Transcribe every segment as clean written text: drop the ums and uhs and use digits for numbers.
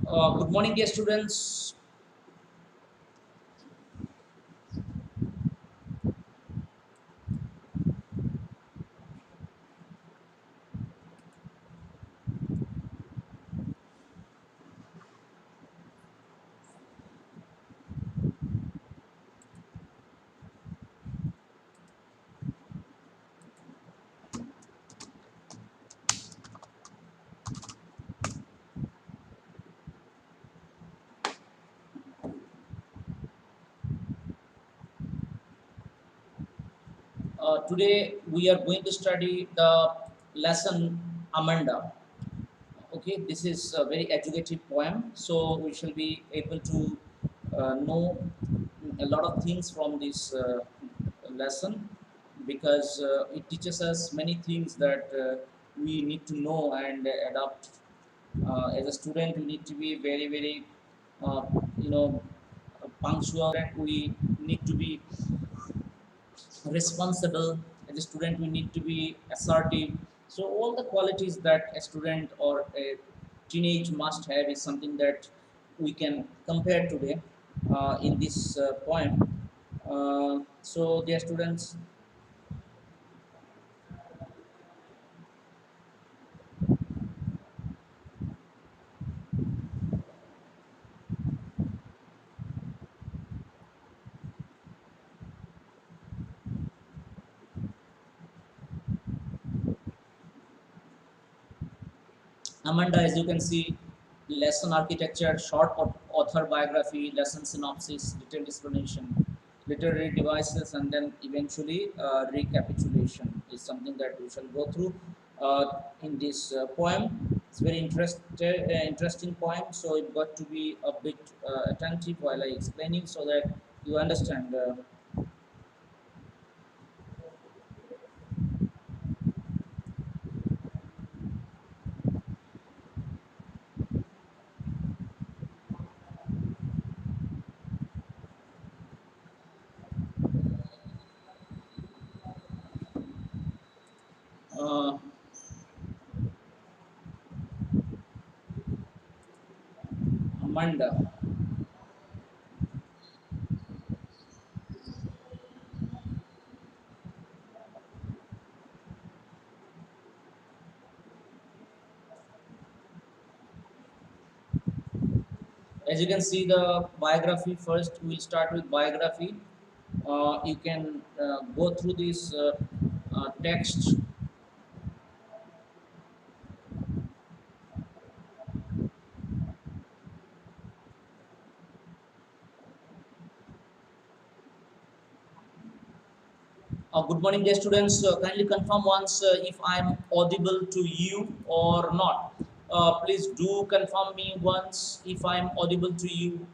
Good morning, dear students. Today we are going to study the lesson Amanda. Okay, this is a very educative poem, so we shall be able to know a lot of things from this lesson because it teaches us many things that we need to know and adopt. As a student, we need to be very, uh, you know, punctual. We need to be responsible. As a student, we need to be assertive. So all the qualities that a student or a teenage must have is something that we can compare today in this poem. So dear students, Amanda, as you can see, lesson architecture, short author biography, lesson synopsis, detailed explanation, literary devices, and then eventually recapitulation is something that we shall go through in this poem. It's very interesting poem, so you've got to be a bit attentive while I explaining so that you understand. Uh, Amanda. As you can see, the biography first. We'll start with biography. You can go through this text. Good morning, dear students. Kindly confirm once if I'm audible to you or not. Please do confirm me once if I'm audible to you.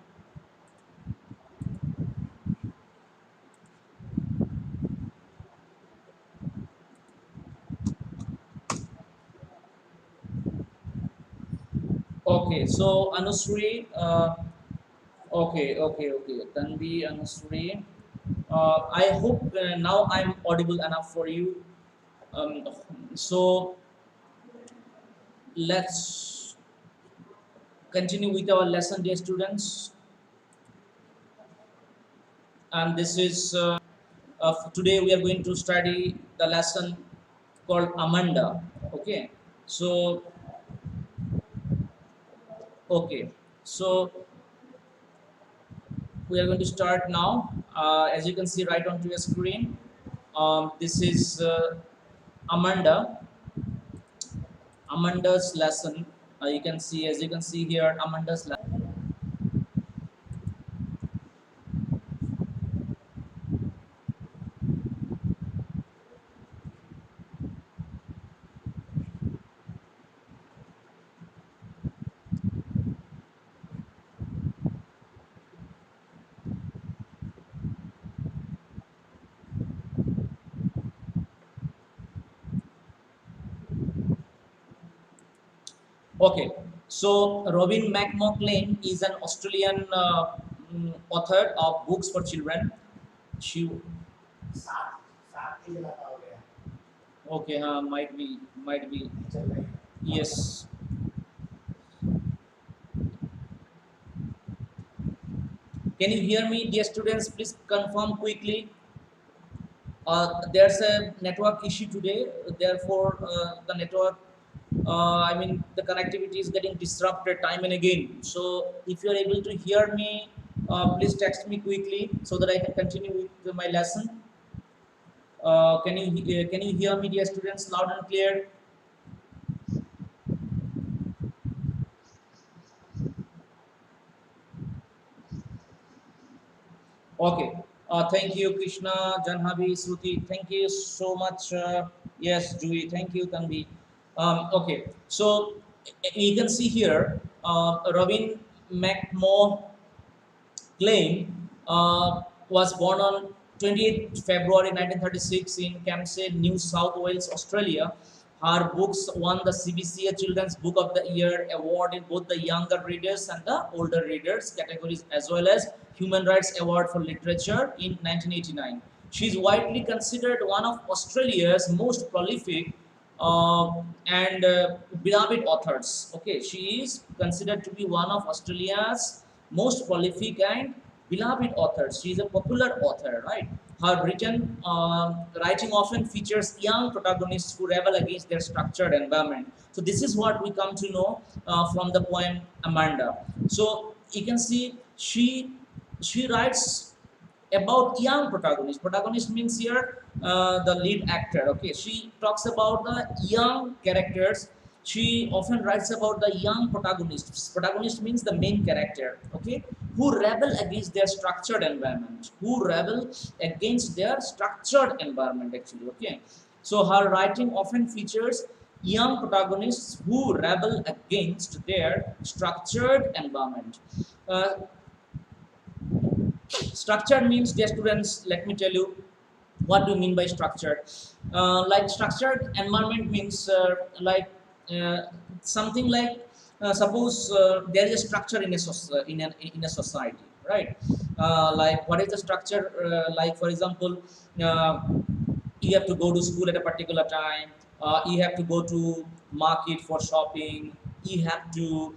Okay, so Anusri, okay. Tanvi, Anusri. I hope now I'm audible enough for you. Um, so let's continue with our lesson, dear students. And this is today we are going to study the lesson called Amanda. Okay, so okay, so we are going to start now. As you can see right onto your screen, this is Amanda. Amanda's lesson. You can see, as you can see here, Amanda's lesson. Okay, so Robin McMaclean is an Australian author of books for children. She okay, might be, yes. Can you hear me, dear students? Please confirm quickly. There's a network issue today, therefore the network, I mean the connectivity is getting disrupted time and again. So if you are able to hear me, please text me quickly so that I can continue with my lesson. Can you hear me, dear students, loud and clear? Okay. Thank you, Krishna, Janhavi, Sruti. Thank you so much. Yes, Julie. Thank you, Tanvi. Okay. So you can see here, Robin McMahon Klein was born on 28th February 1936 in Campsie, New South Wales, Australia. Her books won the CBSE Children's Book of the Year award in both the younger readers and the older readers categories, as well as Human Rights Award for Literature in 1989. She is widely considered one of Australia's most prolific and beloved authors. Okay, she is considered to be one of Australia's most prolific and beloved authors. She is a popular author, right? Her written writing often features young protagonists who rebel against their structured environment. So this is what we come to know from the poem Amanda. So you can see she writes about young protagonist. Protagonist means here the lead actor. Okay, she talks about the young characters. She often writes about the young protagonists. Protagonist means the main character. Okay, who rebel against their structured environment. Who rebel against their structured environment. Actually, okay. So her writing often features young protagonists who rebel against their structured environment. Uh, Structured means, dear students, let me tell you what do you mean by structured. Like structured environment means uh, something like suppose there is a structure in in a society, right? Like what is the structure? Like for example, uh, you have to go to school at a particular time, you have to go to market for shopping, you have to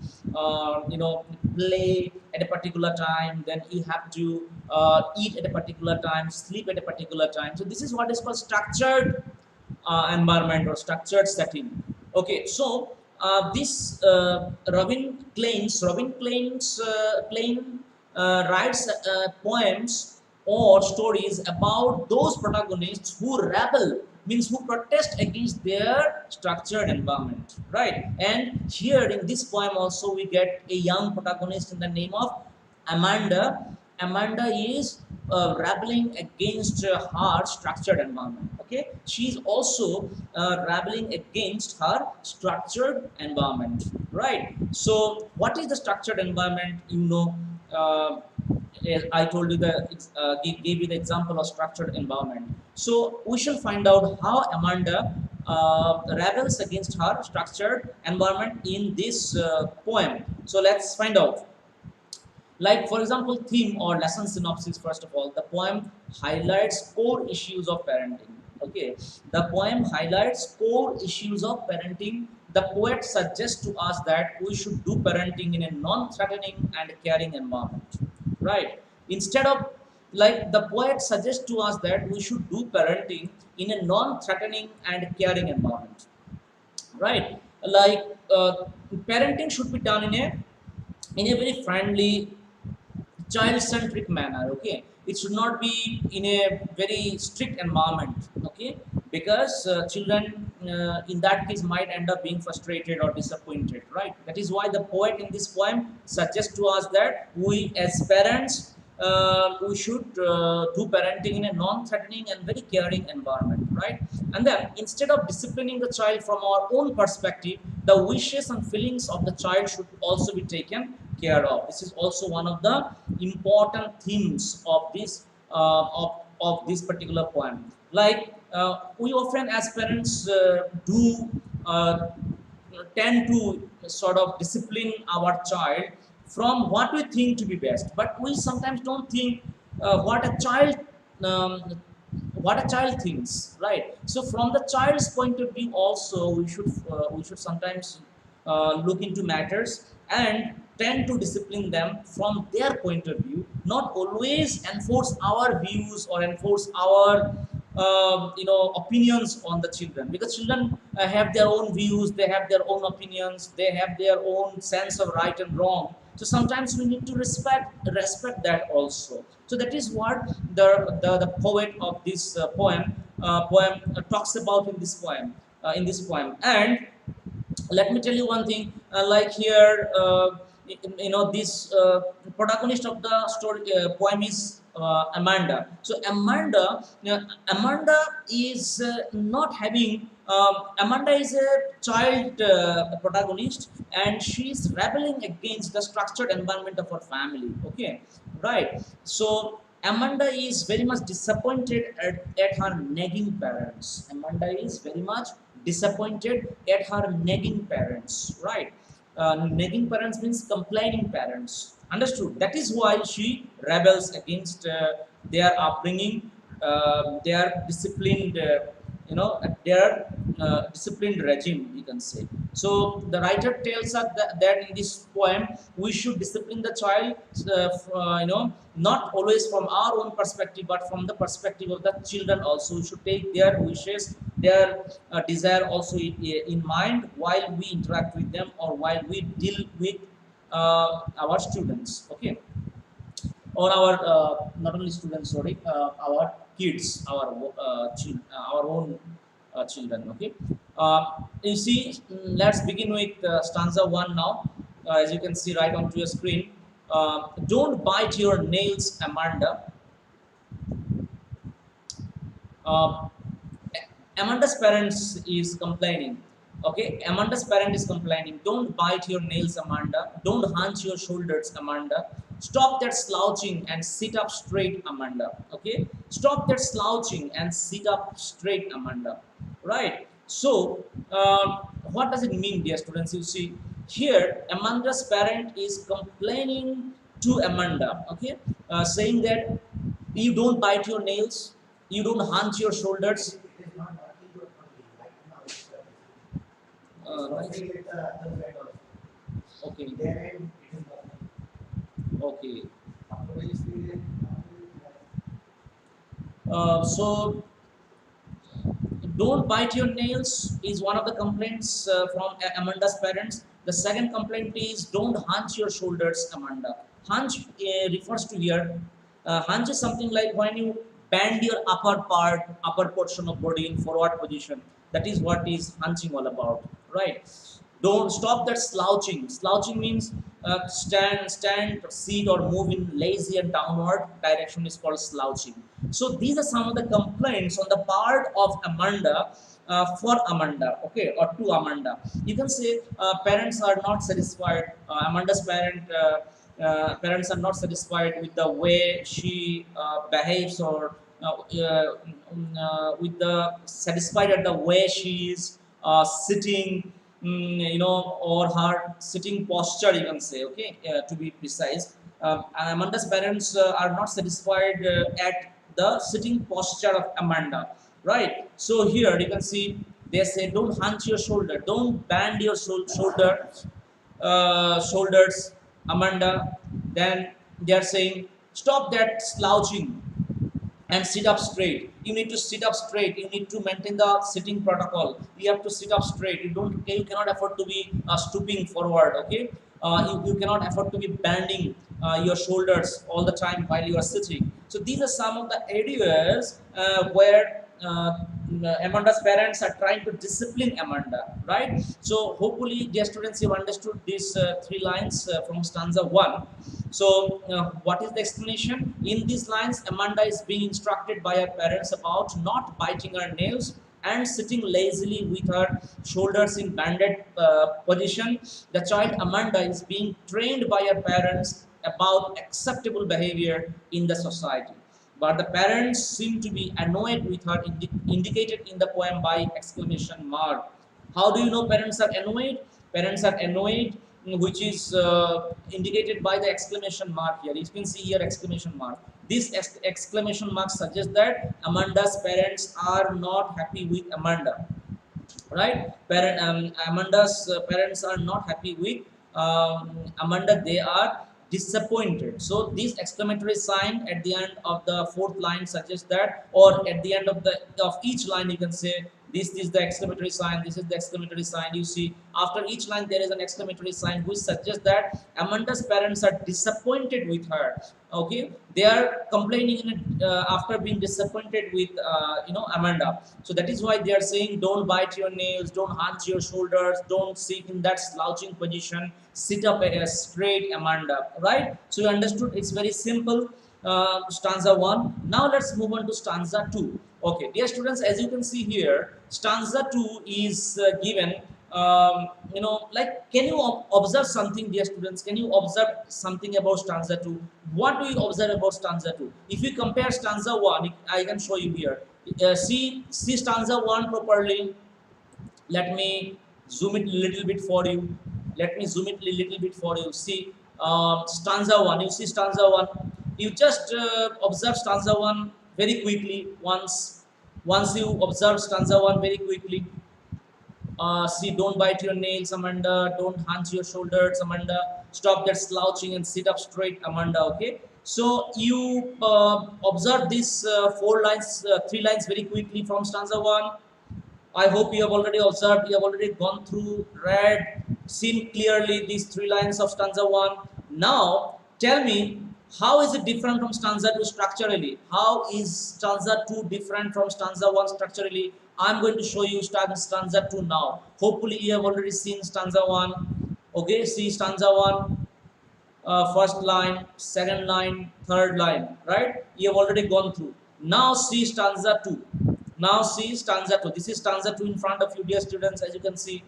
play at a particular time, then you have to eat at a particular time, sleep at a particular time. So this is what is called structured environment or structured setting. Okay, so this Klein writes poems or stories about those protagonists who rebel, means who protest against their structured environment, right? And here in this poem also we get a young protagonist in the name of Amanda. Amanda is rebelling against her structured environment. Okay, she is also rebelling against her structured environment, right? So, what is the structured environment? Uh, I told you gave you the example of structured environment. So we shall find out how Amanda rebels against her structured environment in this poem. So let's find out. Like, for example, theme or lesson synopsis, first of all, the poem highlights core issues of parenting. Okay, the poem highlights core issues of parenting. The poet suggests to us that we should do parenting in a non threatening and caring environment, right? Instead of, like, the poet suggests to us that we should do parenting in a non threatening and caring environment, right? Like, parenting should be done in a very friendly, child-centric manner. Okay, it should not be in a very strict environment. Okay, because children in that case might end up being frustrated or disappointed, right? That is why the poet in this poem suggests to us that we as parents, we should do parenting in a non-threatening and very caring environment, right? And then instead of disciplining the child from our own perspective, the wishes and feelings of the child should also be taken care of. This is also one of the important themes of this particular poem. Like, we often as parents do tend to sort of discipline our child from what we think to be best, but we sometimes don't think what a child um, thinks, right? So from the child's point of view also we should sometimes look into matters. And tend to discipline them from their point of view, not always enforce our views or enforce our opinions on the children, because children have their own views, they have their own opinions, they have their own sense of right and wrong. So sometimes we need to respect that also. So that is what the poet of this poem talks about in this poem. And let me tell you one thing, like here, this protagonist of the story poem is Amanda. So Amanda is not having Amanda is a child protagonist, and she is rebelling against the structured environment of her family, okay, right? So Amanda is very much disappointed at her nagging parents. Amanda is very much disappointed at her nagging parents, right? Nagging parents means complaining parents. Understood? That is why she rebels against their upbringing, their disciplined, their disciplined regime, we can say. So the writer tells us that in this poem we should discipline the child, not always from our own perspective, but from the perspective of the children also. We should take their wishes, their desire also in mind while we interact with them or while we deal with our students, okay, or our not only students, sorry, our kids, our own children, okay. You see, let's begin with stanza 1 now. As you can see right onto your screen, don't bite your nails, Amanda. uh, Amanda's parents is complaining. Okay, Amanda's parent is complaining. Don't bite your nails, Amanda. Don't hunch your shoulders, Amanda. Stop that slouching and sit up straight, Amanda. Okay, stop that slouching and sit up straight, Amanda. Right. So, what does it mean, dear students? You see, here Amanda's parent is complaining to Amanda. Okay, saying that you don't bite your nails, you don't hunch your shoulders. Right. Okay. Okay. So don't bite your nails is one of the complaints from Amanda's parents. The second complaint is don't hunch your shoulders, Amanda. Hunch refers to here. Hunch is something like when you bend your upper portion of body in forward position. That is what is hunching all about, right? Don't stop that slouching. Slouching means stand, sit, or move in lazy and downward direction is called slouching. So these are some of the complaints on the part of Amanda for Amanda, okay, or to Amanda. You can say parents are not satisfied. Amanda's parents are not satisfied with the way she behaves, or with the satisfied at the way she is sitting, or her sitting posture, you can say, okay, to be precise. Amanda's parents are not satisfied at the sitting posture of Amanda, right? So here you can see they say don't hunch your shoulder, don't bend your shoulders, Amanda. Then they are saying stop that slouching and sit up straight. You need to sit up straight. You need to maintain the sitting protocol. You have to sit up straight. You cannot afford to be stooping forward. Okay, you cannot afford to be bending your shoulders all the time while you are sitting. So these are some of the areas where Amanda's parents are trying to discipline Amanda, right? So hopefully, dear students, you understood these three lines from stanza 1. So, what is the explanation? In these lines, Amanda is being instructed by her parents about not biting her nails and sitting lazily with her shoulders in banded position. The child Amanda is being trained by her parents about acceptable behavior in the society. But the parents seem to be annoyed with her, indicated in the poem by exclamation mark. How do you know parents are annoyed? Parents are annoyed, which is indicated by the exclamation mark here. You can see here exclamation mark. This exclamation mark suggests that Amanda's parents are not happy with Amanda, right? Amanda's parents are not happy with Amanda, they are disappointed. So this exclamatory sign at the end of the fourth line suggests that, or at the end of the of each line you can say this is the exclamatory sign, this is the exclamatory sign. You see after each line there is an exclamatory sign which suggests that Amanda's parents are disappointed with her. Okay, they are complaining after being disappointed with Amanda. So that is why they are saying don't bite your nails, don't hunch your shoulders, don't sit in that slouching position, sit up straight, Amanda, right? So you understood, it's very simple. Stanza 1. Now let's move on to stanza 2. Okay, dear students, as you can see here, stanza 2 is given. Like, can you observe something, dear students? Can you observe something about stanza 2? What do you observe about stanza 2? If you compare stanza 1, I can show you here. See stanza 1 properly. Let me zoom it a little bit for you. Let me zoom it a little bit for you. See stanza 1. You see stanza 1. You just observe stanza 1 very quickly. Once you observe stanza 1 very quickly, see, don't bite your nails, Amanda. Don't hunch your shoulders, Amanda. Stop that slouching and sit up straight, Amanda. Okay. So you observe these three lines very quickly from stanza 1. I hope you have already observed, you have already gone through, read, seen clearly these three lines of stanza 1. Now, tell me, how is it different from stanza 2 structurally? How is stanza 2 different from stanza 1 structurally? I'm going to show you stanza 2 now. Hopefully, you have already seen stanza 1. Okay, see stanza 1. First line, second line, third line, right? You have already gone through. Now see stanza 2. Now see stanza 2. This is stanza 2 in front of you, dear students, as you can see,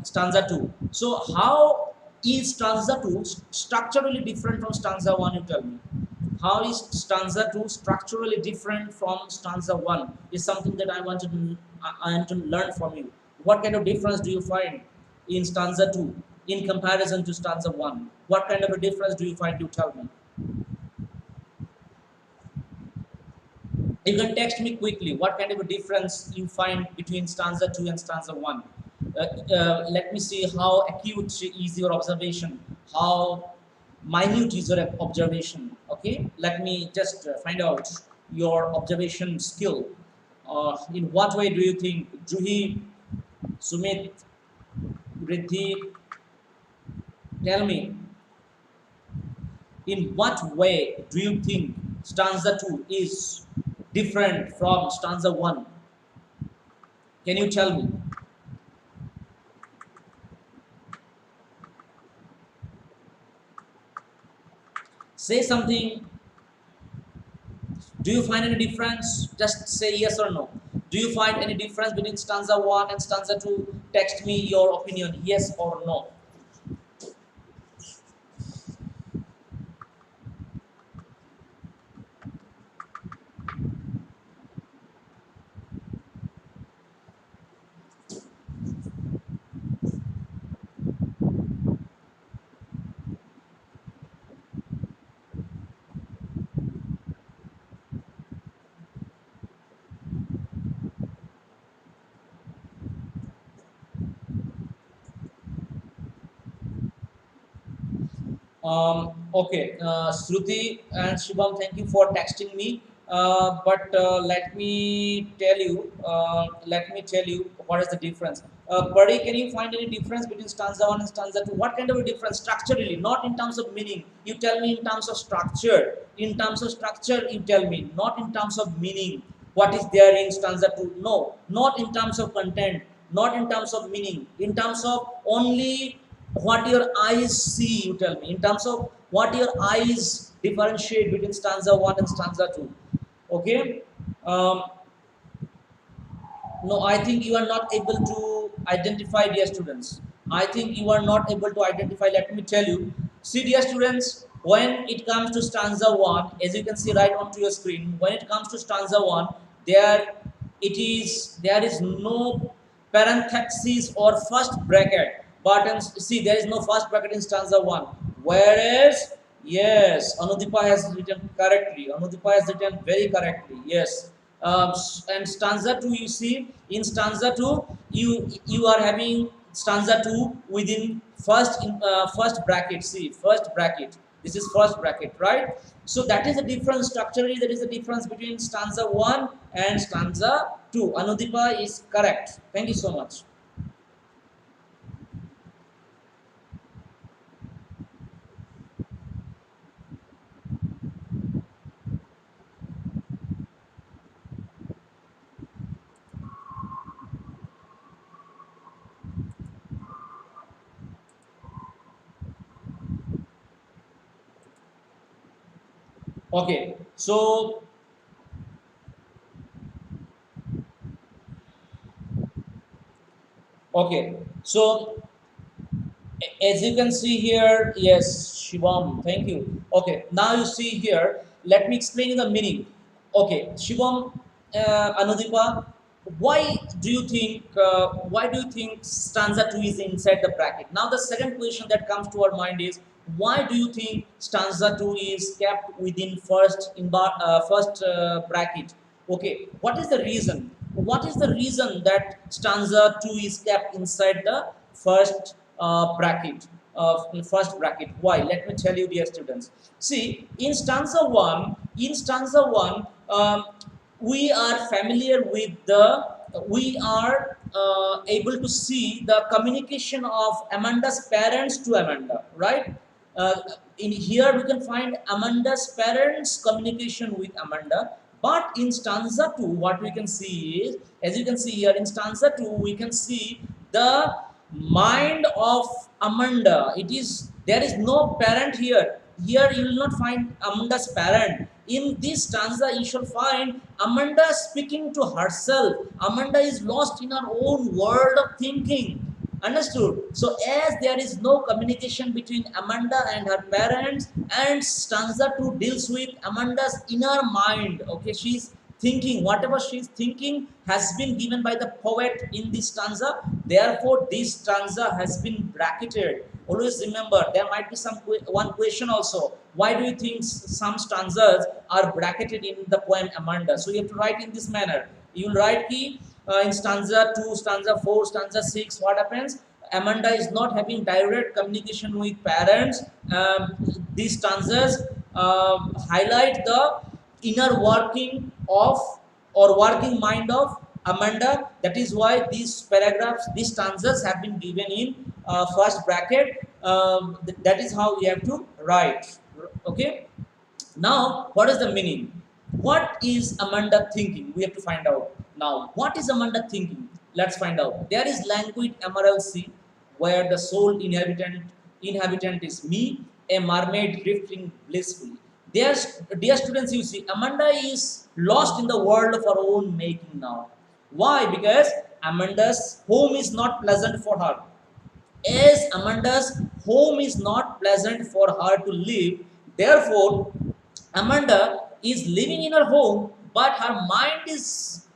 stanza 2. So how is stanza 2 structurally different from stanza 1, you tell me? How is stanza 2 structurally different from stanza 1 is something that I want to learn from you. What kind of difference do you find in stanza 2 in comparison to stanza 1? What kind of a difference do you find? You tell me. You can text me quickly. What kind of a difference you find between stanza 2 and stanza 1? Let me see how acute is your observation, how minute is your observation. Okay, let me just find out your observation skill. In what way do you think, Juhi, Sumit, Riddhi, tell me, in what way do you think stanza 2 is different from stanza 1? Can you tell me? Say something. Do you find any difference? Just say yes or no. Do you find any difference between stanza 1 and stanza 2? Text me your opinion, yes or no. Okay, Shruti and Shubham, thank you for texting me. But let me tell you what is the difference. Buddy, can you find any difference between stanza 1 and stanza 2? What kind of a difference structurally, not in terms of meaning? You tell me in terms of structure. In terms of structure, you tell me, not in terms of meaning. What is there in stanza 2? No, not in terms of content, not in terms of meaning, in terms of only what your eyes see, you tell me, in terms of what your eyes differentiate between stanza 1 and stanza 2. Okay. No, I think you are not able to identify, dear students. I think you are not able to identify. Let me tell you. See, dear students, when it comes to stanza 1, as you can see right onto your screen, when it comes to stanza 1, there is no parenthesis or first bracket. But see, there is no first bracket in stanza 1. Whereas, yes, Anudipa has written correctly. Anudipa has written very correctly. Yes. And stanza 2, you see, in stanza 2, you are having stanza 2 within first bracket. See, first bracket, this is first bracket, right? So that is the difference structurally, that is the difference between stanza 1 and stanza 2. Anudipa is correct. Thank you so much. Okay, so okay, so as you can see here, yes, Shivam, thank you. Okay, now you see here, let me explain you the meaning. Okay, Shivam, Anudipa, why do you think stanza 2 is inside the bracket? Now the second question that comes to our mind is, why do you think stanza 2 is kept within first bracket? Okay, what is the reason? What is the reason that stanza 2 is kept inside the bracket? First bracket. Why? Let me tell you, dear students. See, in stanza 1, we are familiar with we are able to see the communication of Amanda's parents to Amanda, right? Uh, in here we can find Amanda's parents' communication with Amanda. But in stanza 2, what we can see is, as you can see here, in stanza 2, we can see the mind of Amanda. It is, there is no parent here. Here you will not find Amanda's parent. In this stanza, you shall find Amanda speaking to herself. Amanda is lost in her own world of thinking. Understood? So, as there is no communication between Amanda and her parents, and stanza 2 deals with Amanda's inner mind. Okay, she's thinking, whatever she's thinking has been given by the poet in this stanza. Therefore, this stanza has been bracketed. Always remember, there might be one question also. Why do you think some stanzas are bracketed in the poem Amanda? So, you have to write in this manner. You will write key in stanza 2, stanza 4, stanza 6, what happens? Amanda is not having direct communication with parents. These stanzas highlight the inner working of or working mind of Amanda. That is why these paragraphs, these stanzas have been given in first bracket. That is how we have to write. Okay. Now, what is the meaning? What is Amanda thinking? We have to find out. Now, what is Amanda thinking? Let's find out. There is languid emerald sea, where the sole inhabitant is me, a mermaid drifting blissfully. Dear students, you see, Amanda is lost in the world of her own making now. Why? Because Amanda's home is not pleasant for her. As Amanda's home is not pleasant for her to live, therefore, Amanda is living in her home, but her mind is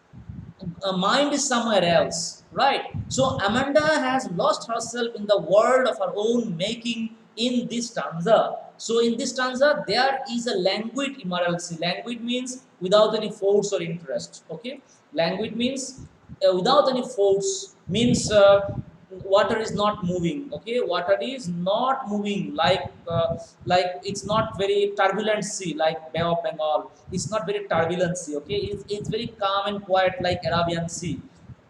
somewhere else, right? So Amanda has lost herself in the world of her own making in this stanza. So in this stanza, there is a languid immorality. Languid means without any force or interest. Okay, languid means without any force, means water is not moving. Okay, water is not moving like it's not very turbulent sea like Bay of Bengal. It's not very turbulent sea. Okay, it's very calm and quiet like Arabian Sea.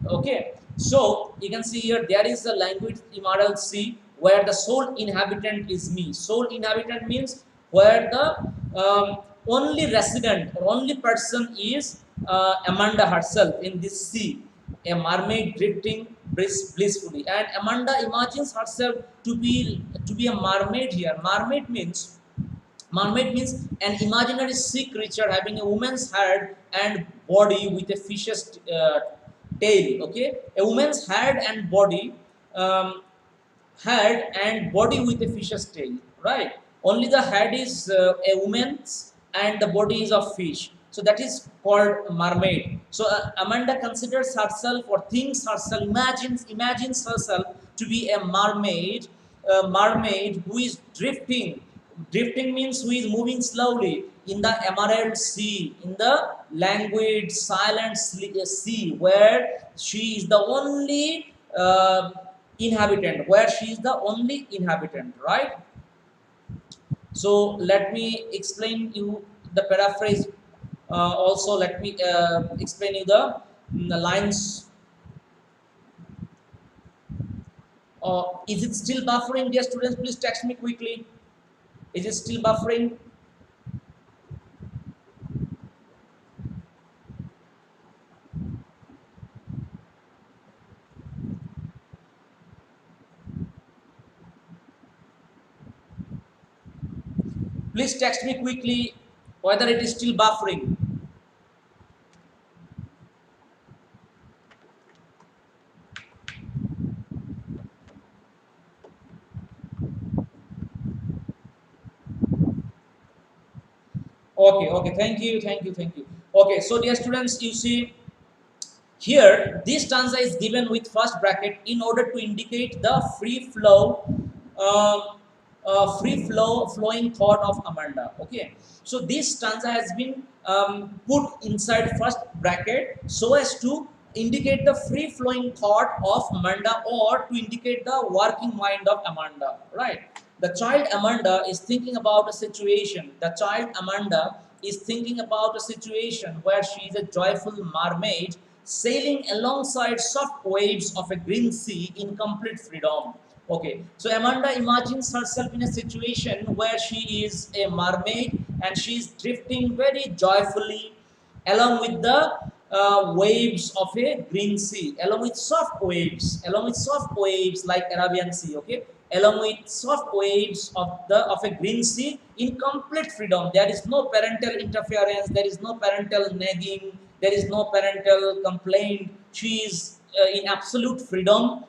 Okay, so you can see here there is a languid immoral sea where the sole inhabitant is me. Sole inhabitant means where the only resident or only person is Amanda herself in this sea, a mermaid drifting blissfully. And Amanda imagines herself to be a mermaid here. Mermaid means an imaginary sea creature having a woman's head and body with a fish's tail. Okay, a woman's head and body, um, head and body with a fish's tail. Right. Only the head is a woman's and the body is of fish. So that is called mermaid. So Amanda considers herself or thinks herself, imagines herself to be a mermaid who is drifting. Drifting means who is moving slowly in the emerald sea, in the languid, silent sea, where she is the only inhabitant, where she is the only inhabitant, right? So let me explain you the paraphrase. Also, let me explain you the lines. Is it still buffering, dear students? Please text me quickly. Is it still buffering? Please text me quickly whether it is still buffering. Okay, okay. Thank you, thank you, thank you. Okay, so dear students, you see here, this stanza is given with first bracket in order to indicate the uh, flowing thought of Amanda. Okay, so this stanza has been put inside first bracket so as to indicate the free flowing thought of Amanda, or to indicate the working mind of Amanda. Right? The child Amanda is thinking about a situation. The child Amanda is thinking about a situation where she is a joyful mermaid sailing alongside soft waves of a green sea in complete freedom. Okay, so Amanda imagines herself in a situation where she is a mermaid and she is drifting very joyfully along with the waves of a green sea, along with soft waves like Arabian Sea. Okay, along with soft waves of a green sea in complete freedom. There is no parental interference. There is no parental nagging. There is no parental complaint. She is in absolute freedom,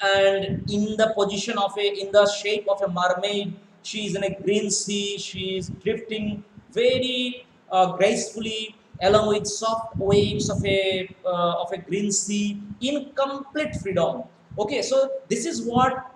and in the position of a, in the shape of a mermaid. She is in a green sea. She is drifting very gracefully along with soft waves of a green sea in complete freedom. Okay, so this is what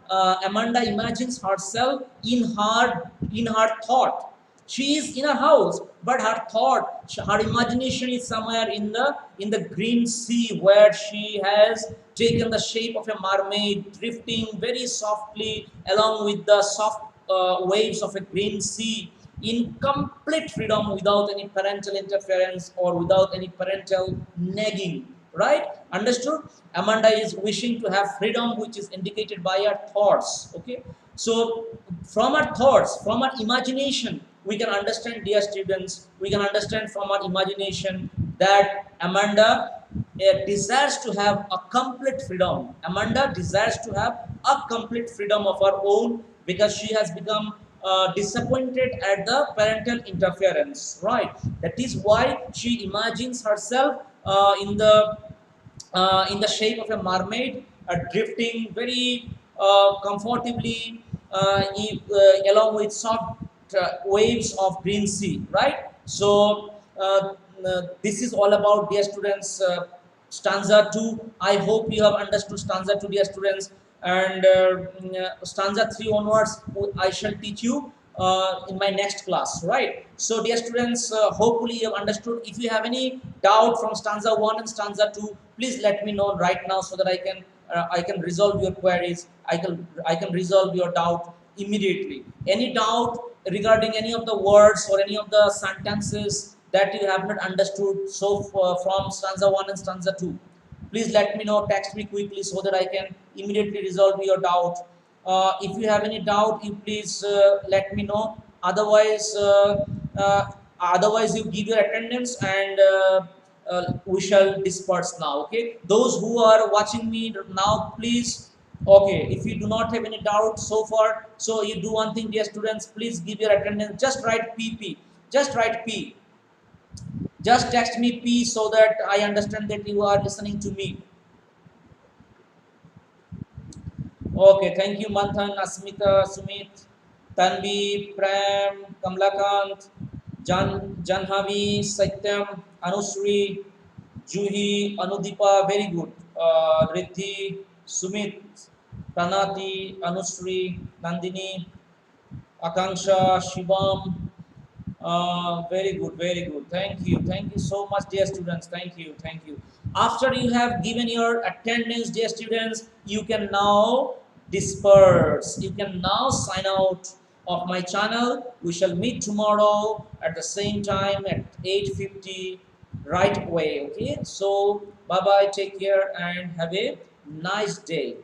Amanda imagines herself in her thought. She is in a house, but her thought, her imagination is somewhere in the green sea, where she has taken the shape of a mermaid, drifting very softly along with the soft waves of a green sea in complete freedom, without any parental interference or without any parental nagging. Right? Understood? Amanda is wishing to have freedom, which is indicated by her thoughts. Okay, so from our thoughts, from our imagination, we can understand, dear students, we can understand from our imagination that Amanda desires to have a complete freedom. Amanda desires to have a complete freedom of her own, because she has become disappointed at the parental interference. Right? That is why she imagines herself in the shape of a mermaid, drifting very comfortably along with soft waves of green sea. Right? So this is all about, dear students, stanza 2. I hope you have understood stanza 2, dear students. And stanza 3 onwards, I shall teach you in my next class. Right? So dear students, hopefully you have understood. If you have any doubt from stanza 1 and stanza 2, please let me know right now, so that I can resolve your queries. I can resolve your doubt immediately. Any doubt regarding any of the words or any of the sentences that you have not understood, so from stanza 1 and stanza 2, please let me know, text me quickly, so that I can immediately resolve your doubt. If you have any doubt, you please let me know. Otherwise, uh, otherwise you give your attendance, and we shall disperse now. Okay, those who are watching me now, please. Okay, if you do not have any doubt so far, so you do one thing, dear students, please give your attendance. Just write PP. Just write P. Just text me P, so that I understand that you are listening to me. Okay, thank you, Manthan, Asmita, Sumit, Tanvi, Prem, Kamlakant, Janhavi, Satyam, Anusri, Juhi, Anudipa, very good. Riddhi, Sumit, Pranati, Anusri, Nandini, Akanksha, Shivam, very good, very good. Thank you so much, dear students. Thank you. After you have given your attendance, dear students, you can now disperse. You can now sign out of my channel. We shall meet tomorrow at the same time at 8:50 right away. Okay, so bye bye, take care and have a nice day.